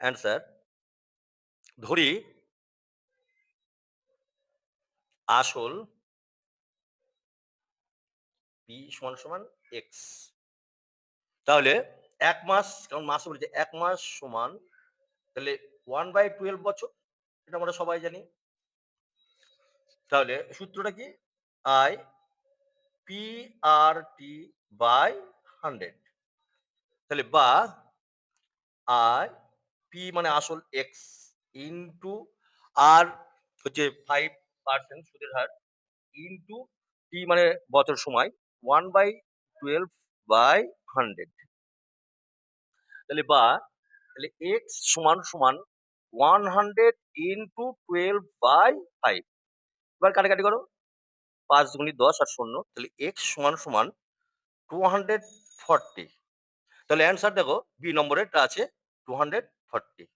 Answer ধরি আসল P সমান সমান এক্স। তাহলে ১ মাস কারণ মাসে বলেছে ১ মাস সমান তাহলে 1/12 বছর। এটা আমরা সবাই জানি। তাহলে সূত্রটা কি? I PRT/100 তাহলে বা I P মানে আসল X ইনটু R হচ্ছে 5% সুদের হার ইনটু T মানে বছর সময় 1/12/100 তাহলে বা তাহলে X সমান সমান 100 ইনটু 12/5 এবার কাটাকাটি করো। ৫ দুগুণী ১০ আর ০ তাহলে X সমান সমান 240 তাহলে অ্যান্সার দেখো বি নম্বরেরটা আছে 240